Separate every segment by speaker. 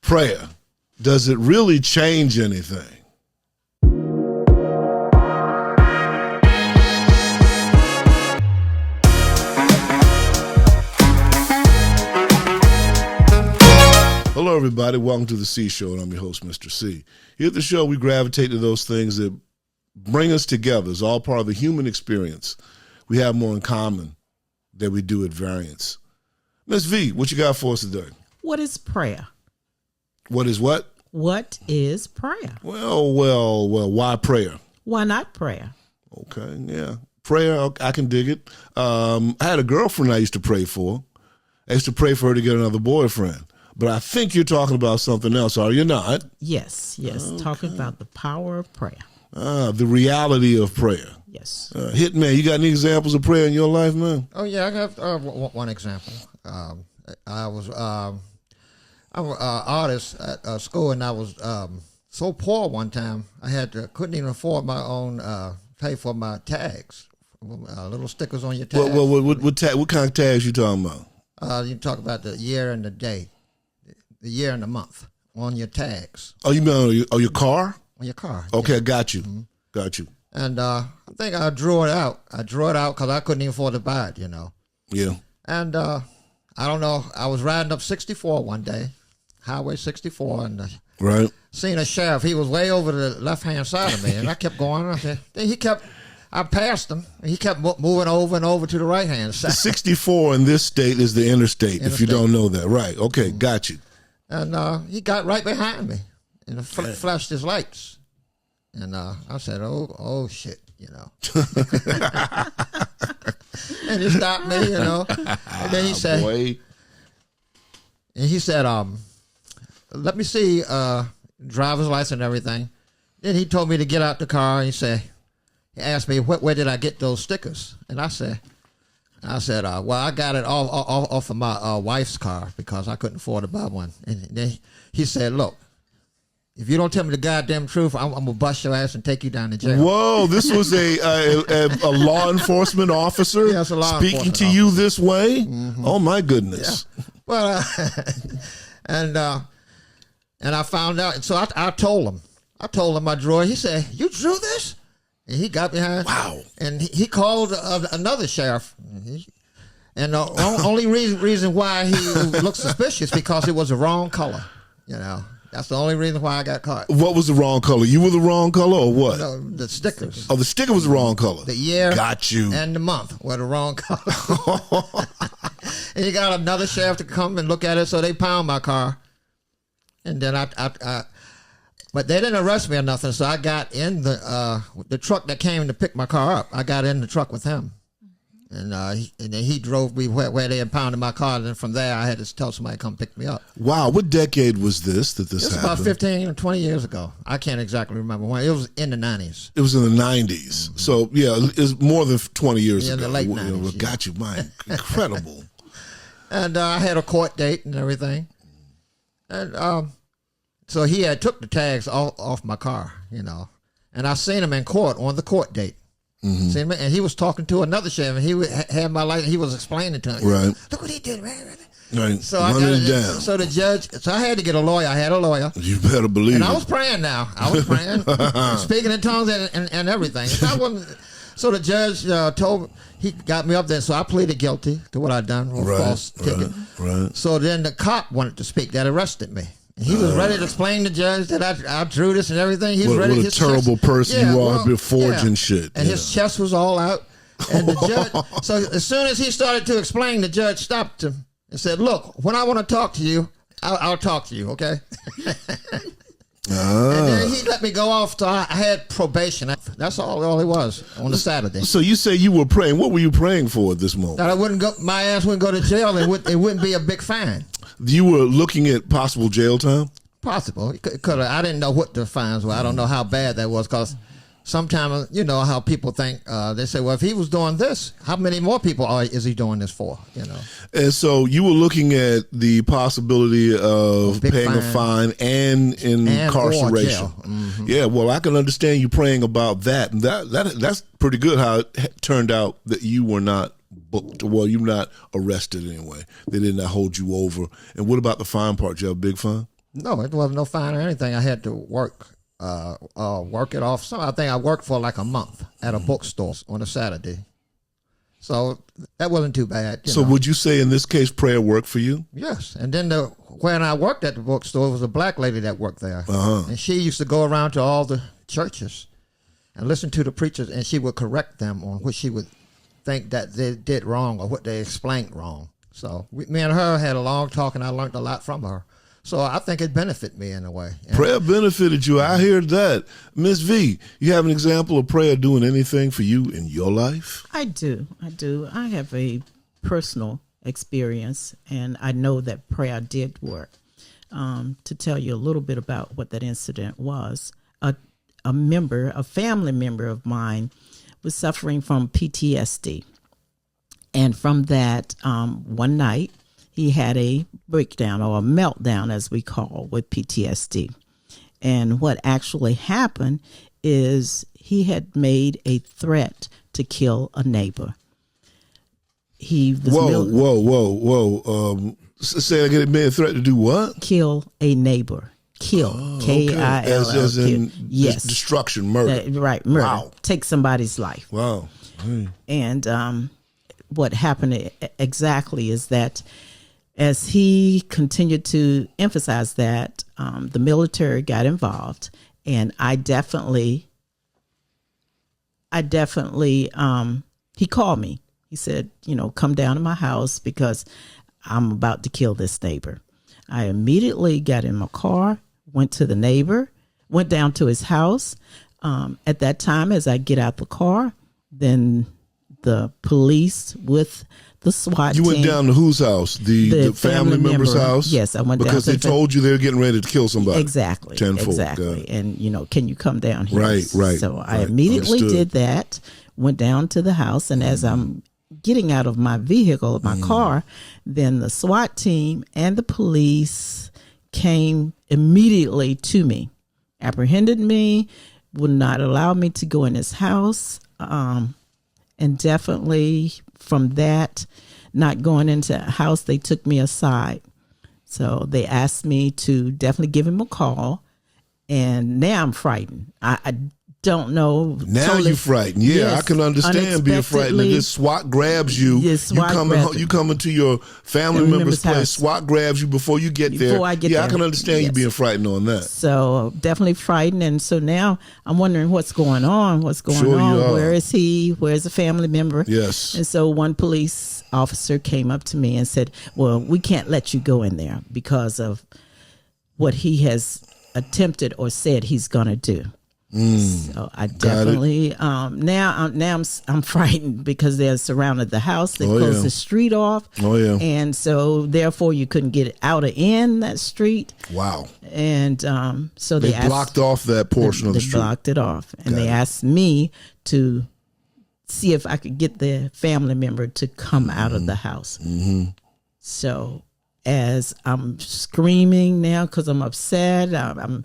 Speaker 1: Prayer, does it really change anything? Hello, everybody. Welcome to the Seeshow, and I'm your host, Mr. C. Here at the show, we gravitate to those things that bring us together. It's all part of the human experience. We have more in common than we do at variance. Miss V, what you got for us today?
Speaker 2: What is prayer?
Speaker 1: What is what?
Speaker 2: What is prayer?
Speaker 1: Well, why prayer?
Speaker 2: Why not prayer?
Speaker 1: Okay, yeah. Prayer, I can dig it. I had a girlfriend I used to pray for. I used to pray for her to get another boyfriend. But I think you're talking about something else, are you not?
Speaker 2: Yes. Okay. Talking about the power of prayer.
Speaker 1: The reality of prayer.
Speaker 2: Yes.
Speaker 1: Hitman, you got any examples of prayer in your life, man?
Speaker 3: Oh, yeah, I have one example. I'm an artist at school, and I was so poor one time, couldn't even afford my own, pay for my tags, little stickers on your tags.
Speaker 1: What kind of tags you talking about?
Speaker 3: You talk about the year and the day, the year and the month on your tags.
Speaker 1: Oh, you mean on your car?
Speaker 3: On your car.
Speaker 1: Okay,
Speaker 3: yeah.
Speaker 1: got you.
Speaker 3: Mm-hmm.
Speaker 1: Got you.
Speaker 3: And I think I drew it out. I drew it out because I couldn't even afford to buy it,
Speaker 1: Yeah.
Speaker 3: And I don't know. I was riding up 64 one day, Highway 64, and
Speaker 1: right.
Speaker 3: Seen a sheriff. He was way over the left-hand side of me, and I kept going. I passed him, and he kept moving over and over to the right-hand side.
Speaker 1: 64 in this state is the interstate, if you don't know that. Right. Okay, got you.
Speaker 3: And he got right behind me and flashed his lights. And I said, oh shit, And he stopped me, And then he said,
Speaker 1: Boy.
Speaker 3: And he said, let me see driver's license and everything. Then he told me to get out the car, and he asked me, where did I get those stickers? And I said, well, I got it off of my wife's car because I couldn't afford to buy one. And then he said, look, if you don't tell me the goddamn truth, I'm going to bust your ass and take you down to jail.
Speaker 1: Whoa, this was a law enforcement officer
Speaker 3: yes, a law
Speaker 1: speaking
Speaker 3: enforcement
Speaker 1: to
Speaker 3: officer.
Speaker 1: you this way?
Speaker 3: Mm-hmm.
Speaker 1: Oh, my goodness.
Speaker 3: Yeah. Well, and I found out. And so I told him I drew it. He said, you drew this? And he got behind.
Speaker 1: Wow.
Speaker 3: And he called another sheriff. And the only reason why he looked suspicious because it was the wrong color, That's the only reason why I got caught.
Speaker 1: What was the wrong color? You were the wrong color or what?
Speaker 3: No, the stickers.
Speaker 1: Oh, the sticker was the wrong color.
Speaker 3: The year
Speaker 1: got you.
Speaker 3: And the month were the wrong color. And you got another sheriff to come and look at it, so they pound my car. And then but they didn't arrest me or nothing, so I got in the truck that came to pick my car up. I got in the truck with him. And then he drove me where they impounded my car, and then from there I had to tell somebody to come pick me up.
Speaker 1: Wow, what decade was this that this happened?
Speaker 3: About 15 or 20 years ago. I can't exactly remember when. It was in the 90s.
Speaker 1: It was in the 90s. Mm-hmm. So, yeah, it's more than 20 years ago.
Speaker 3: In the late 90s.
Speaker 1: Got you, man. Incredible.
Speaker 3: And I had a court date and everything. And so he had took the tags off my car, And I seen him in court on the court date.
Speaker 1: Mm-hmm.
Speaker 3: See him, and he was talking to another sheriff, and he had my life. He was explaining to him,
Speaker 1: right?
Speaker 3: Look what he did, man.
Speaker 1: Right.
Speaker 3: So I got it down. So the judge. So I had to get a lawyer. I had a lawyer.
Speaker 1: You better believe.
Speaker 3: And
Speaker 1: it.
Speaker 3: I was praying. Now I was praying, speaking in tongues and everything. So the judge he got me up there. So I pleaded guilty to what I'd done, false ticket.
Speaker 1: Right.
Speaker 3: So then the cop wanted to speak. That arrested me. He was ready to explain to the judge that I drew this and everything. He was ready.
Speaker 1: What a terrible person you are, forging shit.
Speaker 3: And his chest was all out. And the judge, so as soon as he started to explain, the judge stopped him and said, look, when I want to talk to you, I'll talk to you, okay? And then he let me go off. So I had probation. That's all it was on the Saturday.
Speaker 1: So you say you were praying. What were you praying for at this moment?
Speaker 3: That my ass wouldn't go to jail. It wouldn't be a big fine.
Speaker 1: You were looking at possible jail time?
Speaker 3: Possible. I didn't know what the fines were. I don't know how bad that was because sometimes, how people think, they say, well, if he was doing this, how many more people is he doing this for?
Speaker 1: And so you were looking at the possibility of paying a fine and incarceration.
Speaker 3: Mm-hmm.
Speaker 1: Yeah, well, I can understand you praying about that. And that's pretty good how it turned out that you were not booked. Well, you're not arrested anyway. They did not hold you over. And what about the fine part? Did you have a big fine?
Speaker 3: No, it wasn't no fine or anything. I had to work it off. So I think I worked for like a month at a bookstore on a Saturday. So that wasn't too bad.
Speaker 1: So would you say in this case prayer worked for you?
Speaker 3: Yes. And then when I worked at the bookstore, it was a black lady that worked there. And she used to go around to all the churches and listen to the preachers, and she would correct them on what she would think that they did wrong or what they explained wrong. So me and her had a long talk, and I learned a lot from her. So I think it benefited me in a way. And
Speaker 1: prayer benefited you. I hear that. Miss V, you have an example of prayer doing anything for you in your life?
Speaker 2: I do. I have a personal experience, and I know that prayer did work. To tell you a little bit about what that incident was, a family member of mine was suffering from PTSD. And from that, one night, he had a breakdown or a meltdown, as we call, with PTSD. And what actually happened is he had made a threat to kill a neighbor. He was
Speaker 1: whoa. Say again, it made a threat to do what?
Speaker 2: Kill a neighbor. Kill. K-I-L-L.
Speaker 1: As in
Speaker 2: yes.
Speaker 1: Destruction, murder.
Speaker 2: Right, murder.
Speaker 1: Wow.
Speaker 2: Take somebody's life.
Speaker 1: Wow.
Speaker 2: And what happened exactly is that as he continued to emphasize that, the military got involved, and I definitely, he called me. He said, come down to my house because I'm about to kill this neighbor. I immediately got in my car, went to the neighbor, went down to his house. At that time, as I get out the car, then the police with the SWAT team.
Speaker 1: You went down to whose house? The family member's house?
Speaker 2: Yes, I went down
Speaker 1: because they told you they were getting ready to kill somebody.
Speaker 2: Exactly.
Speaker 1: 10-4.
Speaker 2: Exactly. And, can you come down here?
Speaker 1: Right.
Speaker 2: So I immediately did that, went down to the house, and as I'm getting out of my vehicle, my car, then the SWAT team and the police came immediately to me, apprehended me, would not allow me to go in his house. And definitely from that, not going into a house, they took me aside. So they asked me to definitely give him a call. And now I'm frightened. I don't know.
Speaker 1: Now
Speaker 2: totally,
Speaker 1: you're frightened. Yeah,
Speaker 2: yes,
Speaker 1: I can understand being frightened. If this SWAT grabs you, you come into your family member's place, house. SWAT grabs you before you get there.
Speaker 2: I get there.
Speaker 1: I can understand you being frightened on that.
Speaker 2: So definitely frightened. And so now I'm wondering what's going on. Where is he? Where's a family member?
Speaker 1: Yes.
Speaker 2: And so one police officer came up to me and said, well, we can't let you go in there because of what he has attempted or said he's going to do. So I definitely now I'm frightened because they surrounded the house. They closed the street off. And so therefore you couldn't get out or in that street.
Speaker 1: Wow.
Speaker 2: And so they
Speaker 1: blocked off that portion of the street.
Speaker 2: They blocked it off, and they asked me to see if I could get the family member to come out of the house. So as I'm screaming now because I'm upset, I'm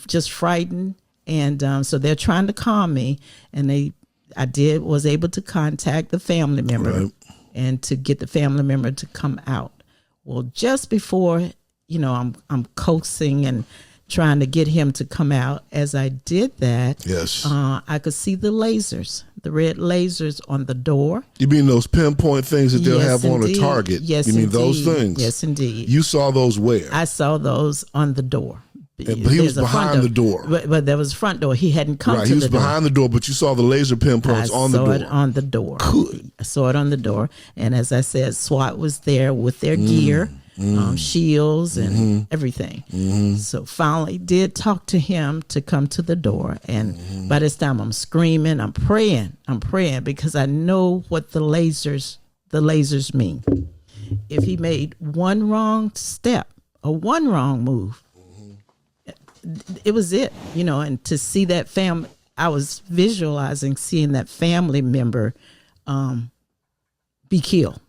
Speaker 2: just frightened. And so they're trying to calm me, and was able to contact the family member and to get the family member to come out. Well, just before, I'm coaxing and trying to get him to come out. As I did that, I could see the lasers, the red lasers on the door.
Speaker 1: You mean those pinpoint things that they'll have on a target?
Speaker 2: Yes,
Speaker 1: you mean those things?
Speaker 2: Yes, indeed.
Speaker 1: You saw those where?
Speaker 2: I saw those on the door.
Speaker 1: But he was behind the door.
Speaker 2: But there was a front door. He hadn't come to the door.
Speaker 1: He was behind the door, but you saw the laser pinpoints on the door.
Speaker 2: I saw it on the door.
Speaker 1: Good.
Speaker 2: I saw it on the door. And as I said, SWAT was there with their gear, shields and everything. So finally did talk to him to come to the door. And by this time I'm screaming, I'm praying because I know what the lasers mean. If he made one wrong step or one wrong move, it was it, and to see that family, I was visualizing seeing that family member be killed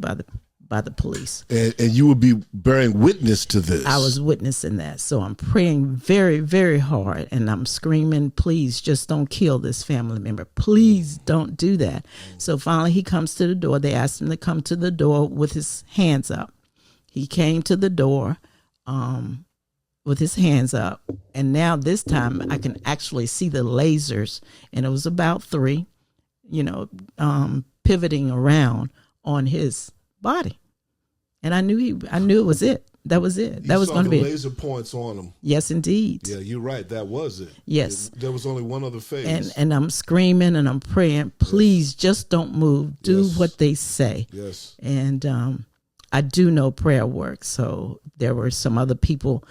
Speaker 2: by the police.
Speaker 1: And you would be bearing witness to this.
Speaker 2: I was witnessing that. So I'm praying very, very hard, and I'm screaming, please just don't kill this family member. Please don't do that. So finally he comes to the door. They asked him to come to the door with his hands up. He came to the door. with his hands up. And now this time I can actually see the lasers, and it was about 3, pivoting around on his body. And I knew it was it. That was it. That was going to be
Speaker 1: laser points on him.
Speaker 2: Yes, indeed.
Speaker 1: Yeah, you're right. That was it.
Speaker 2: Yes.
Speaker 1: There was only one other phase.
Speaker 2: And I'm screaming and I'm praying, please just don't move. Do what they say.
Speaker 1: Yes.
Speaker 2: And I do know prayer works. So there were some other people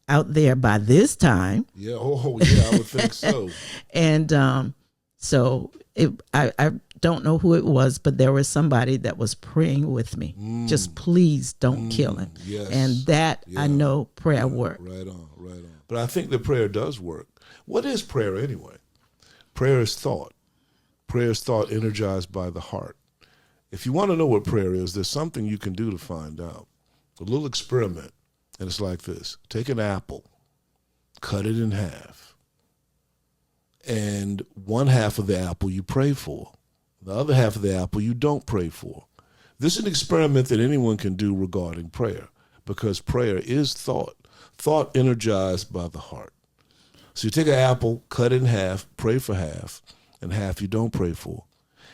Speaker 2: out there by this time.
Speaker 1: Yeah. Oh, yeah, I would think so.
Speaker 2: And so I don't know who it was, but there was somebody that was praying with me. Just please don't kill him.
Speaker 1: Yes.
Speaker 2: And that I know prayer worked.
Speaker 1: Right on, right on. But I think that prayer does work. What is prayer anyway? Prayer is thought. Prayer is thought energized by the heart. If you want to know what prayer is, there's something you can do to find out. A little experiment, and it's like this. Take an apple, cut it in half, and one half of the apple you pray for. The other half of the apple you don't pray for. This is an experiment that anyone can do regarding prayer, because prayer is thought energized by the heart. So you take an apple, cut it in half, pray for half, and half you don't pray for.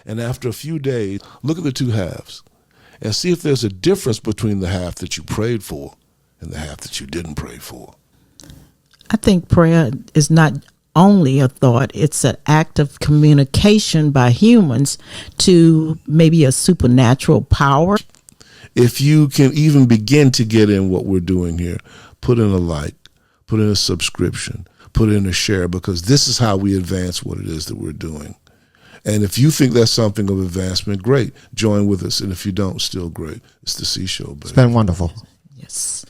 Speaker 1: And after a few days, look at the two halves and see if there's a difference between the half that you prayed for and the half that you didn't pray for.
Speaker 2: I think prayer is not only a thought, it's an act of communication by humans to maybe a supernatural power.
Speaker 1: If you can even begin to get in what we're doing here, put in a like, put in a subscription, put in a share, because this is how we advance what it is that we're doing. And if you think that's something of advancement, great. Join with us. And if you don't, still great. It's the Seeshow, baby.
Speaker 3: It's been wonderful.
Speaker 2: Yes.